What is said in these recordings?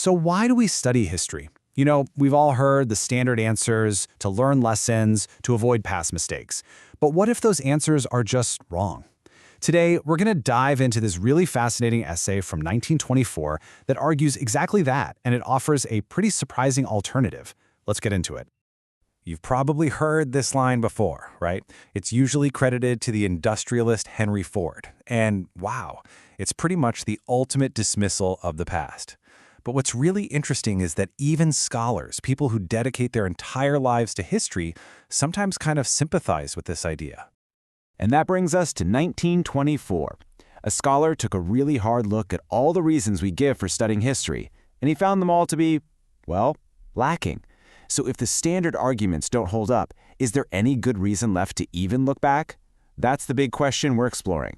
So why do we study history? You know, we've all heard the standard answers: to learn lessons, to avoid past mistakes. But what if those answers are just wrong? Today, we're going to dive into this really fascinating essay from 1924 that argues exactly that, and it offers a pretty surprising alternative. Let's get into it. You've probably heard this line before, right? It's usually credited to the industrialist Henry Ford. And wow, it's pretty much the ultimate dismissal of the past. But what's really interesting is that even scholars, people who dedicate their entire lives to history, sometimes kind of sympathize with this idea. And that brings us to 1924. A scholar took a really hard look at all the reasons we give for studying history, and he found them all to be, well, lacking. So if the standard arguments don't hold up, is there any good reason left to even look back? That's the big question we're exploring.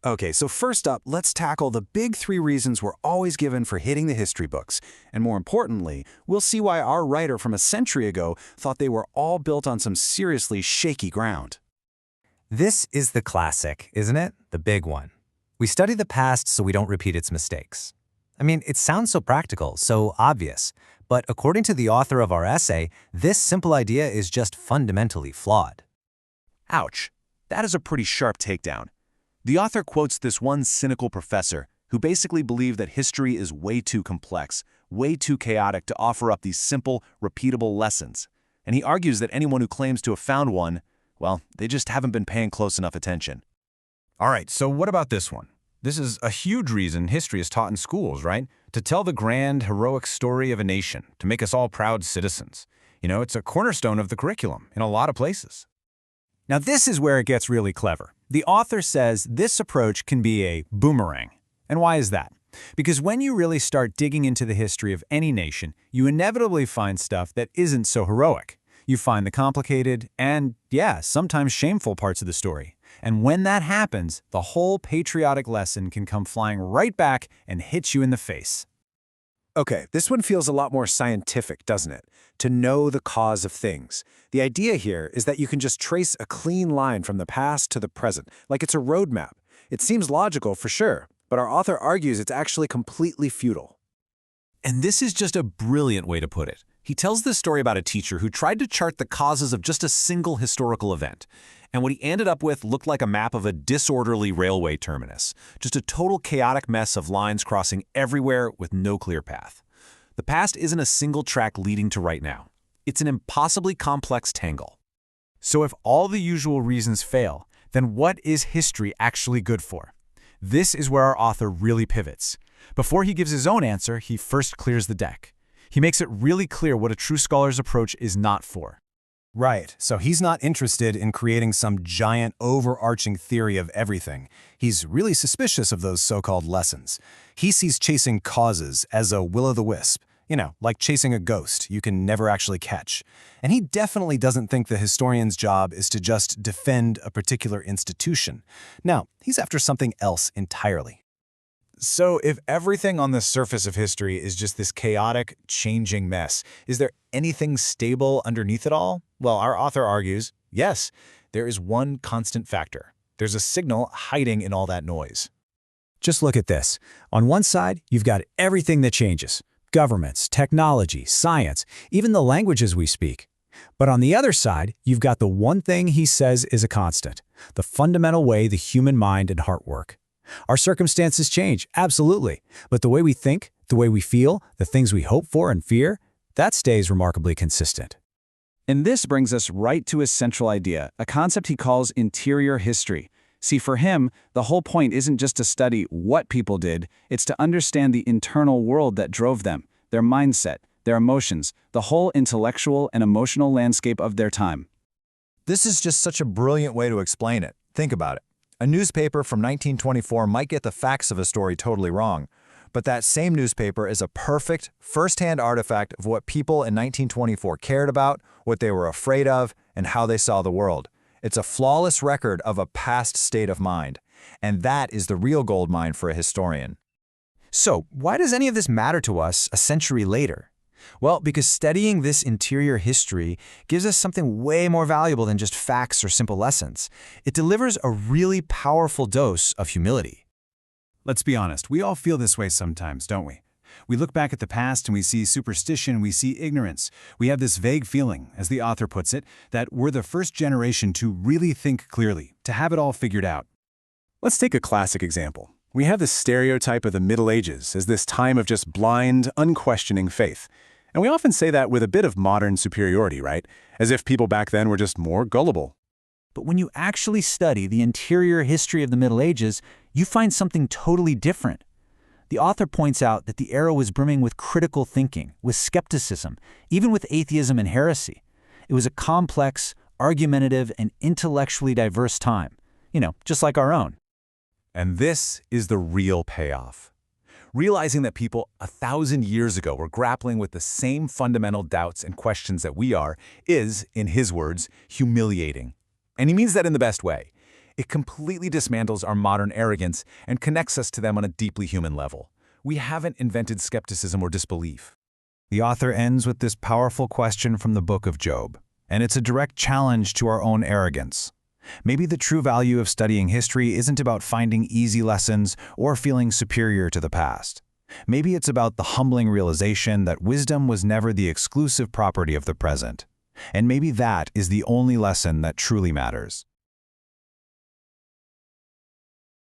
Okay, so first up, let's tackle the big three reasons we're always given for hitting the history books. And more importantly, we'll see why our writer from a century ago thought they were all built on some seriously shaky ground. This is the classic, isn't it? The big one. We study the past so we don't repeat its mistakes. I mean, it sounds so practical, so obvious. But according to the author of our essay, this simple idea is just fundamentally flawed. Ouch. That is a pretty sharp takedown. The author quotes this one cynical professor who basically believed that history is way too complex, way too chaotic to offer up these simple, repeatable lessons. And he argues that anyone who claims to have found one, well, they just haven't been paying close enough attention. All right, so what about this one? This is a huge reason history is taught in schools, right? To tell the grand, heroic story of a nation, to make us all proud citizens. You know, it's a cornerstone of the curriculum in a lot of places. Now, this is where it gets really clever. The author says this approach can be a boomerang. And why is that? Because when you really start digging into the history of any nation, you inevitably find stuff that isn't so heroic. You find the complicated and, yeah, sometimes shameful parts of the story. And when that happens, the whole patriotic lesson can come flying right back and hit you in the face. Okay, this one feels a lot more scientific, doesn't it? To know the cause of things. The idea here is that you can just trace a clean line from the past to the present, like it's a roadmap. It seems logical for sure, but our author argues it's actually completely futile. And this is just a brilliant way to put it. He tells this story about a teacher who tried to chart the causes of just a single historical event. And what he ended up with looked like a map of a disorderly railway terminus, just a total chaotic mess of lines crossing everywhere with no clear path. The past isn't a single track leading to right now. It's an impossibly complex tangle. So if all the usual reasons fail, then what is history actually good for? This is where our author really pivots. Before he gives his own answer, he first clears the deck. He makes it really clear what a true scholar's approach is not for. Right, so he's not interested in creating some giant overarching theory of everything. He's really suspicious of those so-called lessons. He sees chasing causes as a will-o'-the-wisp, like chasing a ghost you can never actually catch. And he definitely doesn't think the historian's job is to just defend a particular institution. No, he's after something else entirely. So if everything on the surface of history is just this chaotic, changing mess, is there anything stable underneath it all? Well, our author argues, yes, there is one constant factor. There's a signal hiding in all that noise. Just look at this. On one side, you've got everything that changes. Governments, technology, science, even the languages we speak. But on the other side, you've got the one thing he says is a constant, the fundamental way the human mind and heart work. Our circumstances change, absolutely, but the way we think, the way we feel, the things we hope for and fear, that stays remarkably consistent. And this brings us right to his central idea, a concept he calls interior history. See, for him, the whole point isn't just to study what people did, it's to understand the internal world that drove them, their mindset, their emotions, the whole intellectual and emotional landscape of their time. This is just such a brilliant way to explain it. Think about it. A newspaper from 1924 might get the facts of a story totally wrong, but that same newspaper is a perfect, first-hand artifact of what people in 1924 cared about, what they were afraid of, and how they saw the world. It's a flawless record of a past state of mind, and that is the real gold mine for a historian. So, why does any of this matter to us a century later? Well, because studying this interior history gives us something way more valuable than just facts or simple lessons. It delivers a really powerful dose of humility. Let's be honest, we all feel this way sometimes, don't we? We look back at the past and we see superstition, we see ignorance. We have this vague feeling, as the author puts it, that we're the first generation to really think clearly, to have it all figured out. Let's take a classic example. We have the stereotype of the Middle Ages as this time of just blind, unquestioning faith. And we often say that with a bit of modern superiority, right? As if people back then were just more gullible. But when you actually study the interior history of the Middle Ages, you find something totally different. The author points out that the era was brimming with critical thinking, with skepticism, even with atheism and heresy. It was a complex, argumentative, and intellectually diverse time. Just like our own. And this is the real payoff. Realizing that people 1,000 years ago were grappling with the same fundamental doubts and questions that we are is, in his words, humiliating. And he means that in the best way. It completely dismantles our modern arrogance and connects us to them on a deeply human level. We haven't invented skepticism or disbelief. The author ends with this powerful question from the book of Job, and it's a direct challenge to our own arrogance. Maybe the true value of studying history isn't about finding easy lessons or feeling superior to the past. Maybe it's about the humbling realization that wisdom was never the exclusive property of the present. And maybe that is the only lesson that truly matters.